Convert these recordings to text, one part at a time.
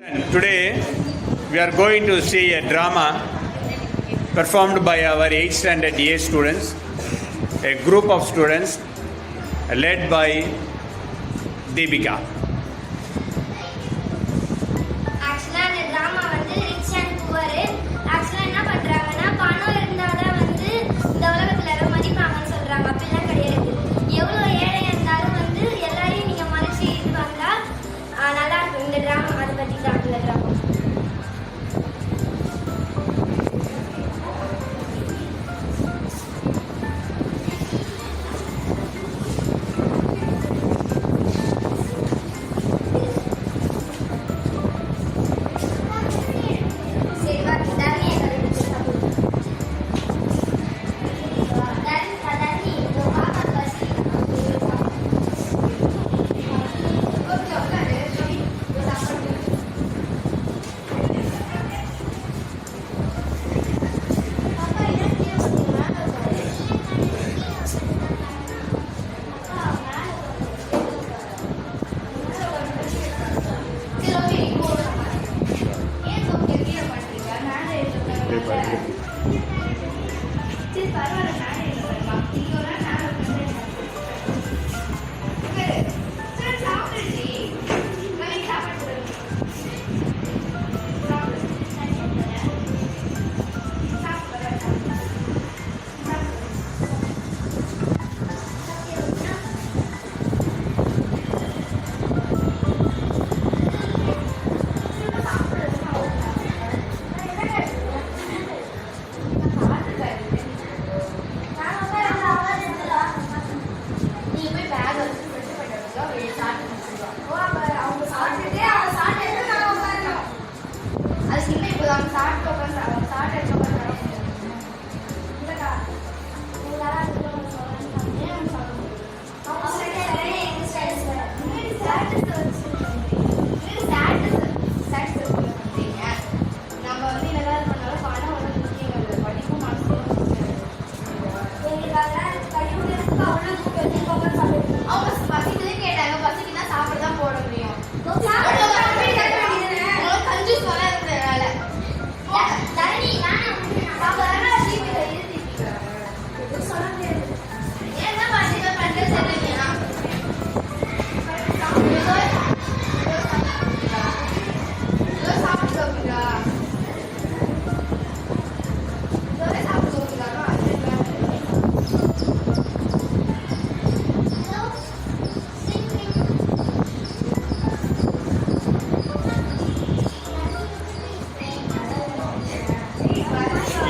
Today we are going to see a drama performed by our 8th standard A students, a group of students led by Deepika. ஆக்சுவலாக அந்த drama வந்து rich and poor. ஆக்சுவலாக என்ன பண்ணுறாங்கன்னா பணம் இருந்தால் தான் வந்து இந்த உலகத்தில் எல்லாம் மதிப்பாங்கன்னு சொல்கிறாங்க. அப்படிலாம் கிடையாது. எவ்வளோ ஏழையாக இருந்தாலும் வந்து எல்லாரையும் நீங்கள் மதிச்சு இது வந்தால் நல்லா இருக்கும். இந்த ட்ராமா அதை பற்றி தான் இந்த ட்ராமா.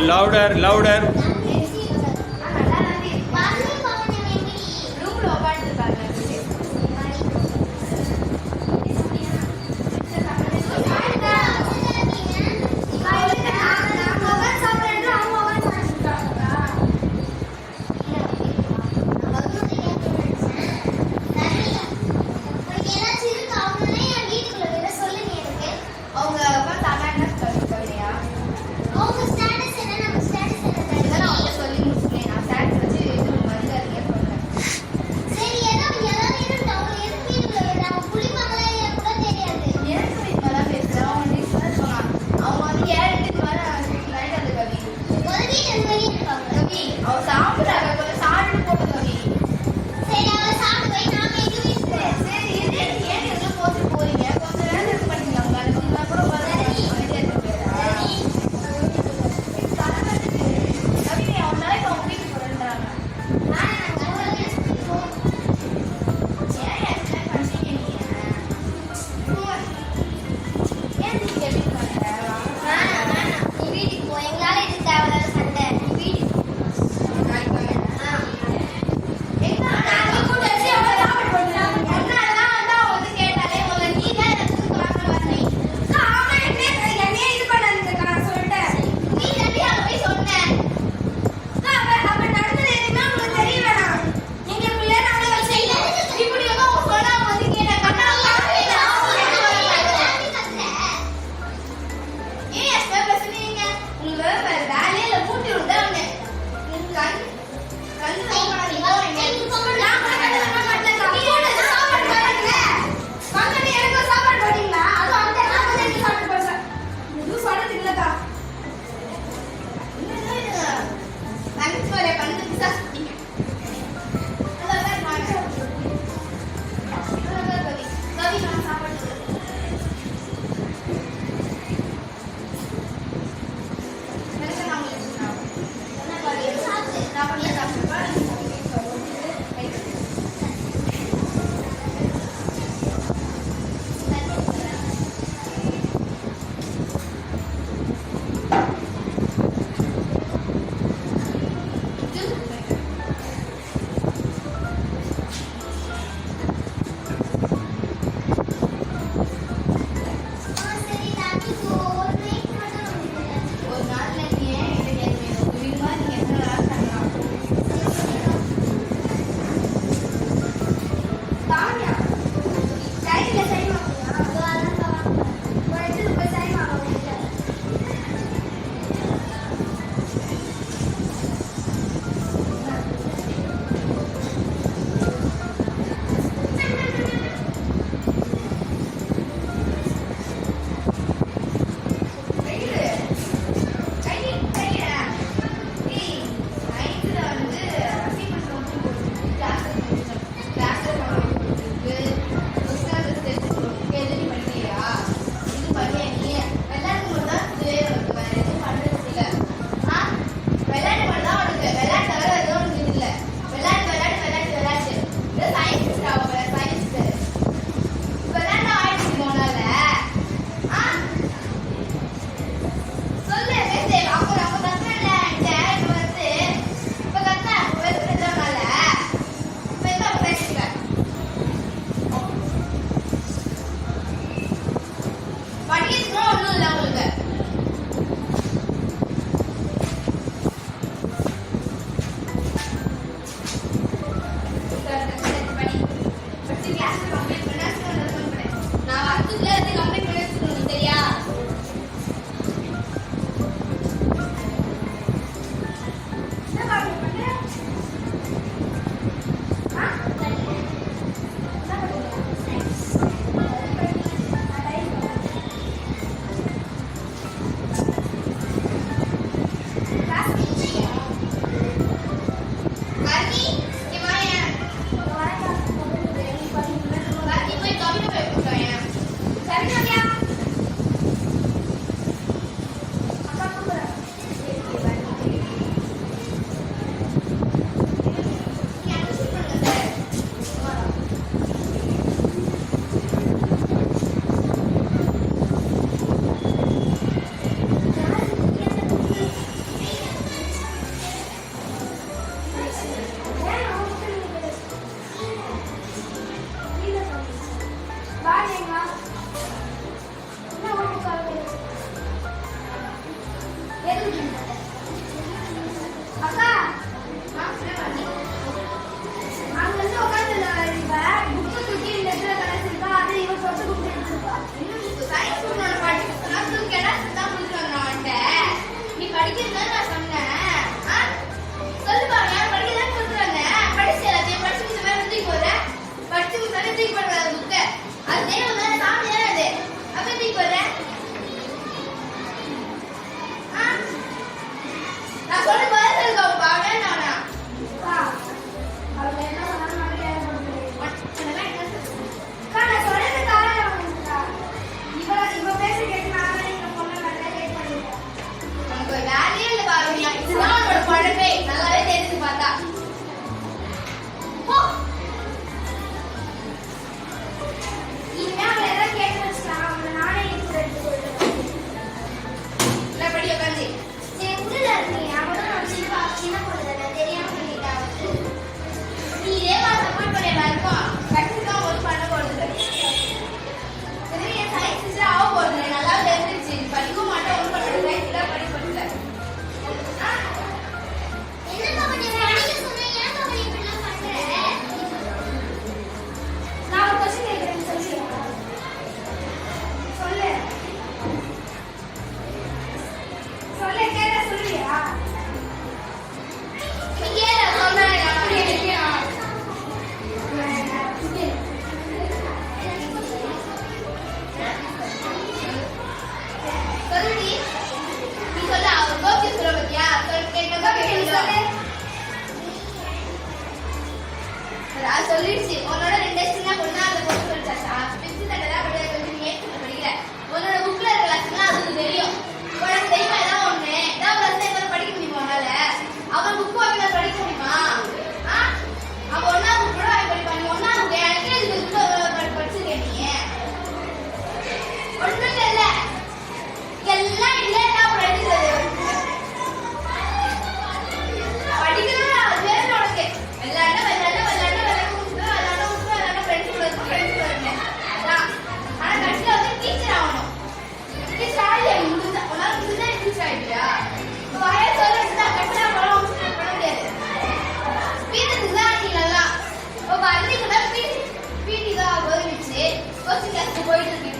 Louder, louder.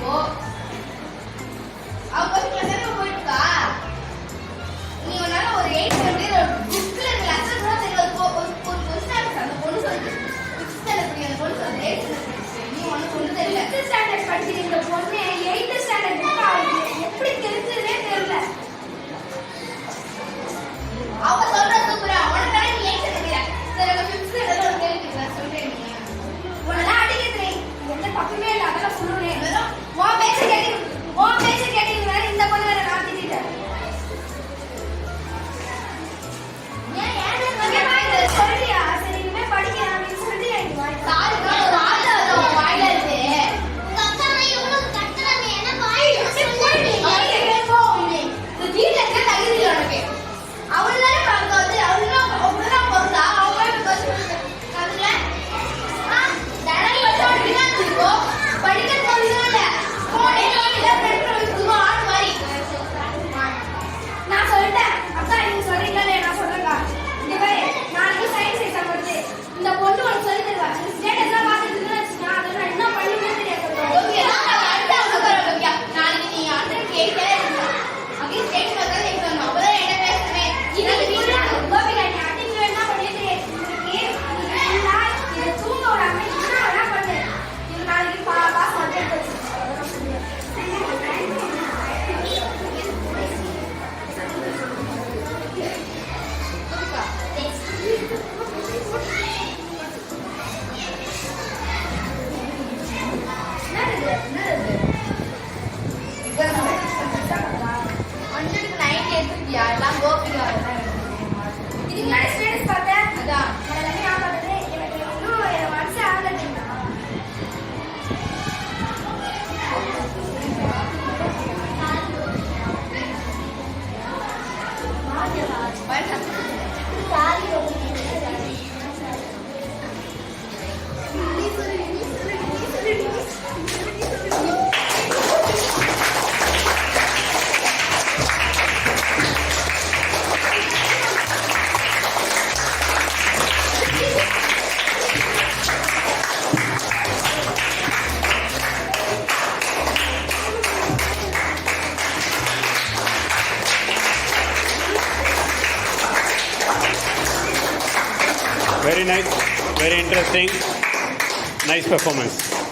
இப்போ அவ பக்கத்துல தானே போயிட்டு இருக்கா. நீ உன்னால ஒரு 8 வந்து புக்ல இருக்க லெசன் கூட தெரியல. ஒரு கொஸ்டின் அந்த பொண்ணு சொல்லுது 6th ஸ்டாண்டர்ட் அந்த பொண்ணு சொல்லுது 8th ஸ்டாண்டர்ட் நீ உனக்கு ஒண்ணு தெரியல. 5th ஸ்டாண்டர்ட் படிக்கிற இந்த பொண்ணு 8th ஸ்டாண்டர்ட் புக் அவளுக்கு எப்படி தெரிஞ்சதுனே தெரியல. அவ சொல்ற சூப்பரா உனக்கு தானே நீ 8th தெரியல. சரி அந்த 5th ஸ்டாண்டர்ட்ல ஒரு கேள்வி கேக்குறேன் சொல்றேன் நீ. உன்னெல்லாம் அடிக்கிறே எந்த பக்கமே இல்ல அதெல்லாம் சொல்லுறேன். வெறும் உன் பேச்ச கேட்டீங்க வேற இந்த பொண்ணு வேற நான் திட்டிட்டேன். ஏன் இங்க வாங்க சொல்றியா சரி இனிமே படிக்கலாம் அப்படின்னு சொல்லிட்டு எனக்கு வாய் சாருக்கு ஒரு ஆளு அவன் வாயில இருக்கு. உங்க அக்கா நான் எவ்வளவு கத்துறாங்க என்ன வாய் சொல்லுங்க. இந்த வீட்ல இருக்க தகுதி இல்ல உனக்கு. அவளால பார்க்க வந்து அவளெல்லாம் பொறுத்தா அவளே அதுல டேரக்ட் பச்சோட வினாது இருக்கோ படிக்க சொல்லுங்க. போனே இல்ல ஃப்ரெண்ட் சும்மா ஆடு மாதிரி. நான் சொல்லிட்டேன் அக்கா நீங்க சொல்றீங்களே நான் சொல்றேன்க்கா. இங்க பாரு நாளைக்கு சயின்ஸ் எக்ஸாம் வருது. இந்த பொண்ணு உனக்கு சொல்லி தருவா. ஸ்டேட்டஸ்லாம் பார்த்துட்டு இருந்தா அதெல்லாம் என்ன பண்ணுமே தெரியாது. ஓகே நான் அடுத்த அவசரம் ஓகே. நாளைக்கு நீ ஆன்சர் கேட்கவே இல்ல. அப்படியே ஸ்டேட் பக்கத்துல எக்ஸாம் அப்பதான் என்ன பேசுறேன். இன்னைக்கு வீட்டுல கோபிகா நீ அன்னைக்கு என்ன பண்ணிட்டு இதை தூங்க விடாம என்ன வேணா பண்ணு. இது நாளைக்கு பாஸ் வந்து அண்ணனுக்கு 9 எடுத்துக்கியா எல்லாம் கோபிகா இதுக்கு முன்னாடி ஸ்டேட்டஸ் பார்த்தேன். அதான் நான் எல்லாமே ஞாபகம் பார்த்தது. எனக்கு இன்னும் என் மனசு ஆகலைங்களா Very nice, very interesting, nice performance.